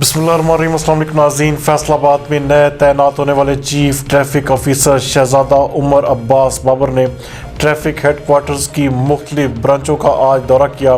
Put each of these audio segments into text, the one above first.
بسم اللہ الرحمن الرحیم۔ السلام علیکم ناظرین، فیصل آباد میں نئے تعینات ہونے والے چیف ٹریفک آفیسر شہزادہ عمر عباس بابر نے ٹریفک ہیڈ کوارٹرز کی مختلف برانچوں کا آج دورہ کیا۔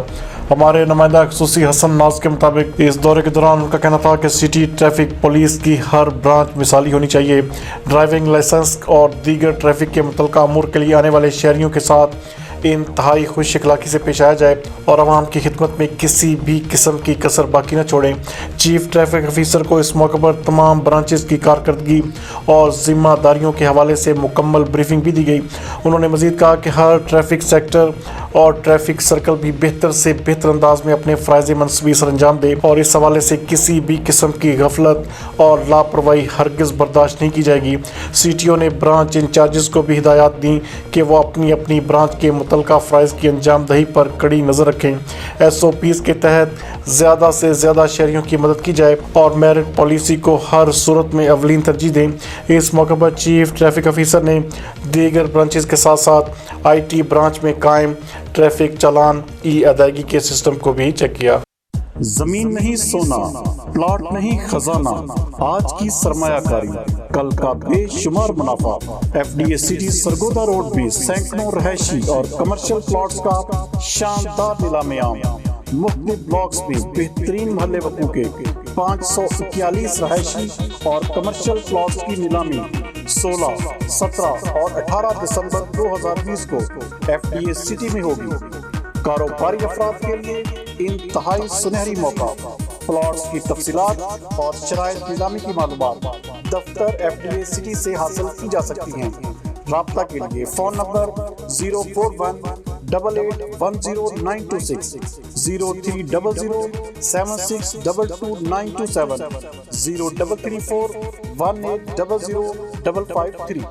ہمارے نمائندہ خصوصی حسن ناز کے مطابق اس دورے کے دوران ان کا کہنا تھا کہ سٹی ٹریفک پولیس کی ہر برانچ مثالی ہونی چاہیے، ڈرائیونگ لائسنس اور دیگر ٹریفک کے متعلقہ امور کے لیے آنے والے شہریوں کے ساتھ انتہائی خوش اخلاقی سے پیش آیا جائے اور عوام کی خدمت میں کسی بھی قسم کی کسر باقی نہ چھوڑیں۔ چیف ٹریفک آفیسر کو اس موقع پر تمام برانچز کی کارکردگی اور ذمہ داریوں کے حوالے سے مکمل بریفنگ بھی دی گئی۔ انہوں نے مزید کہا کہ ہر ٹریفک سیکٹر اور ٹریفک سرکل بھی بہتر سے بہتر انداز میں اپنے فرائض منصبی سر انجام دے اور اس حوالے سے کسی بھی قسم کی غفلت اور لاپرواہی ہرگز برداشت نہیں کی جائے گی۔ سی ٹی او نے برانچ انچارجز کو بھی ہدایات دیں کہ وہ اپنی اپنی برانچ کے متعلقہ فرائض کی انجام دہی پر کڑی نظر رکھیں۔ ایس او پیز کے تحت زیادہ سے زیادہ شہریوں کی مدد کی جائے اور میرٹ پالیسی کو ہر صورت میں اولین ترجیح دیں۔ اس موقع پر چیف ٹریفک آفیسر نے دیگر برانچز کے ساتھ ساتھ آئی ٹی برانچ میں قائم ٹریفک چالان ای ادائیگی کے سسٹم کو بھی چیک کیا۔ زمین نہیں سونا، پلاٹ نہیں خزانہ، آج کی سرمایہ کاری کل کا بے شمار منافع۔ F D A city Sargodha road بھی سینکڑوں رہائشی اور کمرشل پلاٹس کا شاندار نیلام عام، مختلف بلاکس میں بہترین محلے وقوع کے 541 رہائشی اور کمرشل پلاٹس کی نیلامی 16، 17 اور 18 دسمبر 2020 کو ایف ڈی اے سٹی میں ہوگی۔ کاروباری افراد کے لیے انتہائی سنہری موقع۔ پلاٹس کی تفصیلات اور شرائط نیلامی کی معلومات دفتر ایف ڈی اے سٹی سے حاصل کی جا سکتی ہیں۔ رابطہ کے لیے فون نمبر 04188102926، 030076222927، 033418005553۔